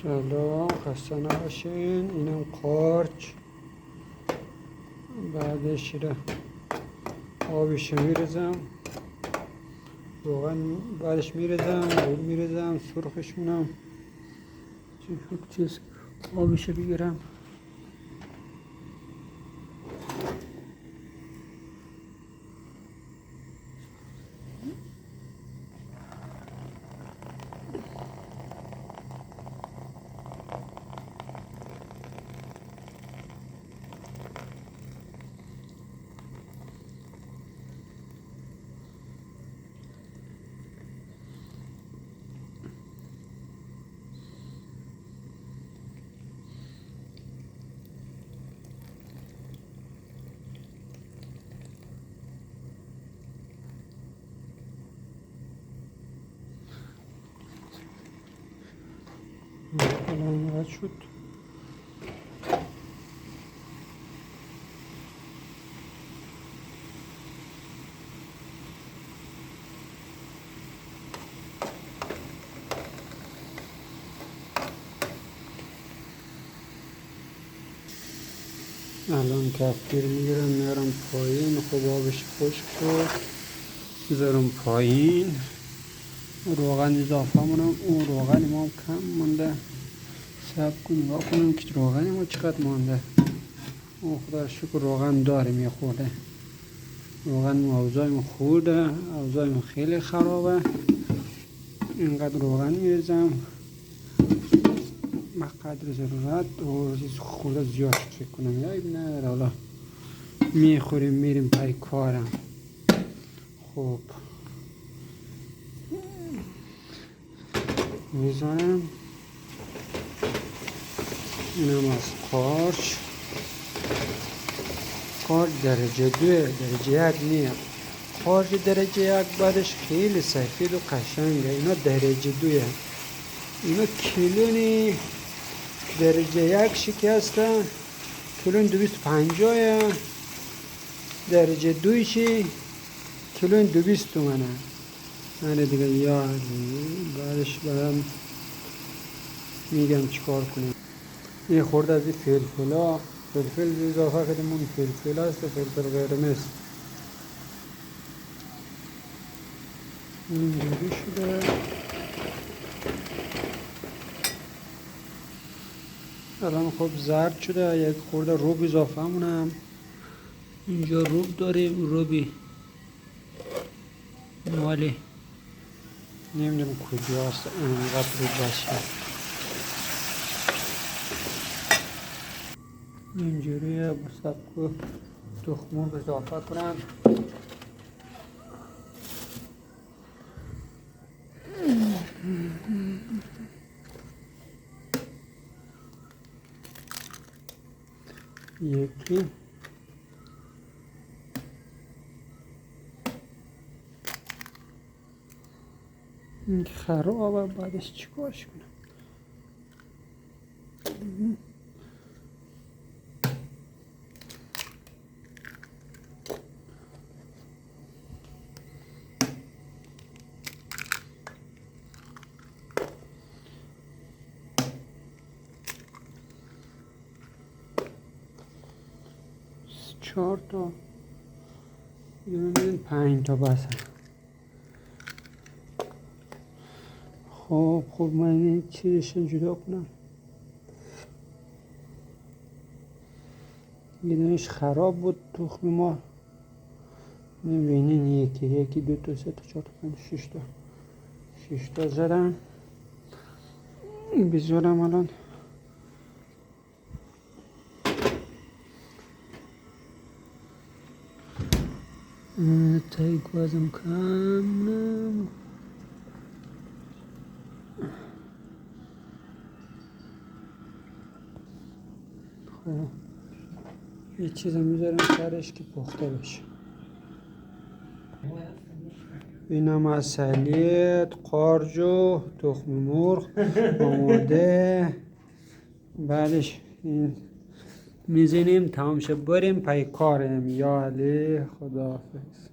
سلام، خسته نباشین. اینم قارچ. بعدش را آبش میرزم، روغن بعدش میرزم، آب میرزم، سرخشونم چیز آبش بگیرم. الان رد شد. الان کفگیر میگیرم میارم پایین. خب آبش خشک شد، میذارم پایین. روغن اضافه مونم. اون روغن ما کم مونده. صبر کن نگاه کنم که روغن ما چقدر مونده. او خدا شکر روغن داریم. یه خورده روغن اوضاعم خورده، اوضاعم خیلی خرابه. اینقدر روغن میریزم مقدر ضرورت و خورده زیاد فکر کنم یا نه. حالا میخوریم میریم پای کارم. خب میذارم. اینم از قارچ. قارچ درجه 2، درجه 1 نیست. قارچ درجه 1 بعدش خیلی سفید و قشنگه. اینا درجه 2. اینا کیلونی درجه 1 شکسته کیلون 250. درجه 2 چی کیلون 200 تومنه. من دیگه یاد بعدش برام میگم چیکار کنیم. این خورده از این فلفل اضافه کردیم. اون فلفل هست، فلفل قرمز. اینجوری شده. الان خب زرد شده. یک خورده روب اضافه مونم. اینجا روب داریم. روبی مالی نمیدونم کجاست اینقدر روب باشه. اینجوریه. با سبک تخم مرغ اضافه کنم. یکی این خرابه. بعدش چیکارش کنم؟ چهار تا میدونیم 5 تا بسه. خب من این چیزش جدا کنم. یه دونش خراب بود تخم ما. میبینین یکی 2 تا 3 تا 4 تا 5 6 تا زدم. بذارم الان تای گازم کم. خب یه چیز میذارم سرش که پخته بشه. اینم از سلیت، قارچ و تخم مرغ آماده. بعدش این میزنیم تمام شه بریم پای کارم. یا علی خداحافظ.